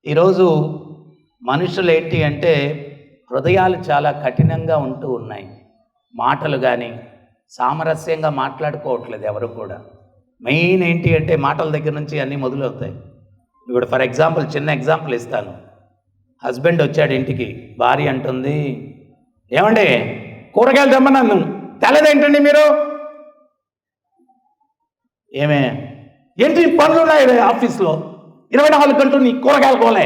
ఈరోజు మనుషులు ఏంటి అంటే హృదయాలు చాలా కఠినంగా ఉంటూ ఉన్నాయి. మాటలు కానీ సామరస్యంగా మాట్లాడుకోవట్లేదు ఎవరు కూడా. మెయిన్ ఏంటి అంటే మాటల దగ్గర నుంచి అన్నీ మొదలవుతాయి. ఇప్పుడు ఫర్ ఎగ్జాంపుల్ చిన్న ఎగ్జాంపుల్ ఇస్తాను. హస్బెండ్ వచ్చాడు ఇంటికి, భార్య అంటుంది, ఏమండి కూరగాయలు తెమ్మన్నాను, తెల్లదేంటండి మీరు? ఏమే ఏంటి పనులు ఉన్నాయి ఆఫీస్లో, 24 గంటలు నీ కూరగాయలు కోలే.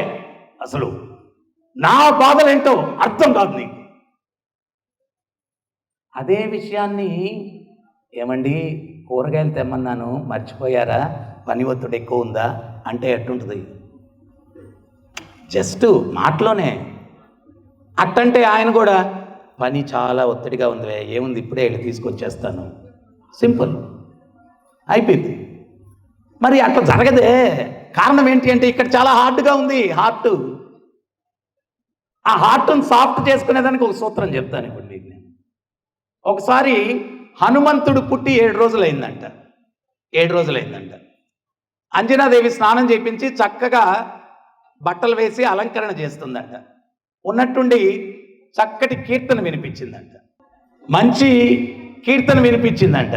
అసలు నా బాధలు ఏంటో అర్థం కాదు నీకు. అదే విషయాన్ని ఏమండి కూరగాయలు తెమ్మన్నాను మర్చిపోయారా, పని ఒత్తిడి ఎక్కువ ఉందా అంటే ఎట్టుంటుంది? జస్ట్ మాటలోనే. అట్టంటే ఆయన కూడా పని చాలా ఒత్తిడిగా ఉంది, ఏముంది ఇప్పుడే వెళ్ళి తీసుకొచ్చేస్తాను, సింపుల్ అయిపోయింది. మరి అట్లా జరగదే. కారణం ఏంటి అంటే ఇక్కడ చాలా హార్డ్గా ఉంది హార్ట్. ఆ హార్ట్ను సాఫ్ట్ చేసుకునేదానికి ఒక సూత్రం చెప్తాను ఇప్పుడు నీకు నేను. ఒకసారి హనుమంతుడు పుట్టి 7 రోజులైందంట. 7 రోజులైందంట. అంజనాదేవి స్నానం చేయించి చక్కగా బట్టలు వేసి అలంకరణ చేస్తుందంట. ఉన్నట్టుండి చక్కటి కీర్తన వినిపించిందంట. మంచి కీర్తన వినిపించిందంట.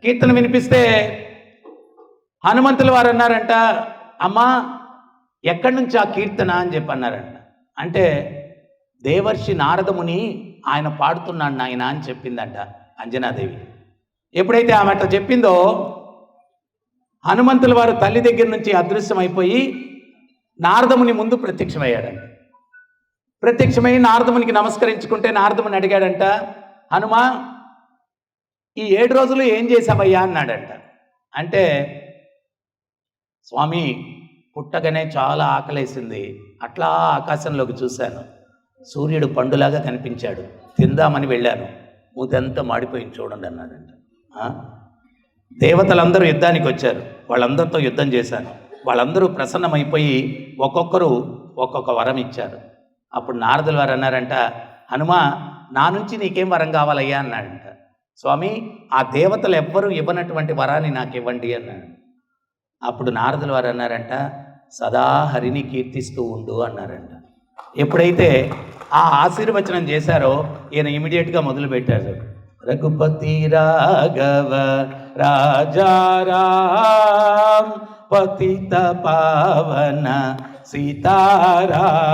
కీర్తన వినిపిస్తే హనుమంతుల వారు అన్నారంట, అమ్మా ఎక్కడి నుంచి ఆ కీర్తన అని చెప్పి అన్నారంట. అంటే దేవర్షి నారదముని ఆయన పాడుతున్నాడు నాయన అని చెప్పిందంట అంజనాదేవి. ఎప్పుడైతే ఆమె అట్లా చెప్పిందో హనుమంతుల వారు తల్లి దగ్గర నుంచి అదృశ్యమైపోయి నారదముని ముందు ప్రత్యక్షమయ్యాడంట. ప్రత్యక్షమై నారదమునికి నమస్కరించుకుంటే నారదముని అడిగాడంట, హనుమా ఈ 7 రోజులు ఏం చేశావయ్యా అన్నాడంట. అంటే స్వామి పుట్టగానే చాలా ఆకలేసింది, అట్లా ఆకాశంలోకి చూశాను, సూర్యుడు పండులాగా కనిపించాడు, తిందామని వెళ్ళాను, మూతంతా మాడిపోయింది చూడండి అన్నాడంట. దేవతలందరూ యుద్ధానికి వచ్చారు, వాళ్ళందరితో యుద్ధం చేశాను, వాళ్ళందరూ ప్రసన్నమైపోయి ఒక్కొక్కరు ఒక్కొక్క వరం ఇచ్చారు. అప్పుడు నారదుల వారు అన్నారంట, హనుమా నా నుంచి నీకేం వరం కావాలయ్యా అన్నాడంట. స్వామి ఆ దేవతలు ఎవ్వరూ ఇవ్వనటువంటి వరాన్ని నాకు ఇవ్వండి అన్నాడు. అప్పుడు నారదుల వారు అన్నారంట, సదా హరిని కీర్తిస్తూ ఉండు అన్నారంట. ఎప్పుడైతే ఆ ఆశీర్వచనం చేశారో ఈయన ఇమీడియట్గా మొదలుపెట్టారు, రఘుపతి రాఘవ రాజారాం పతిత పావన సీతారాం.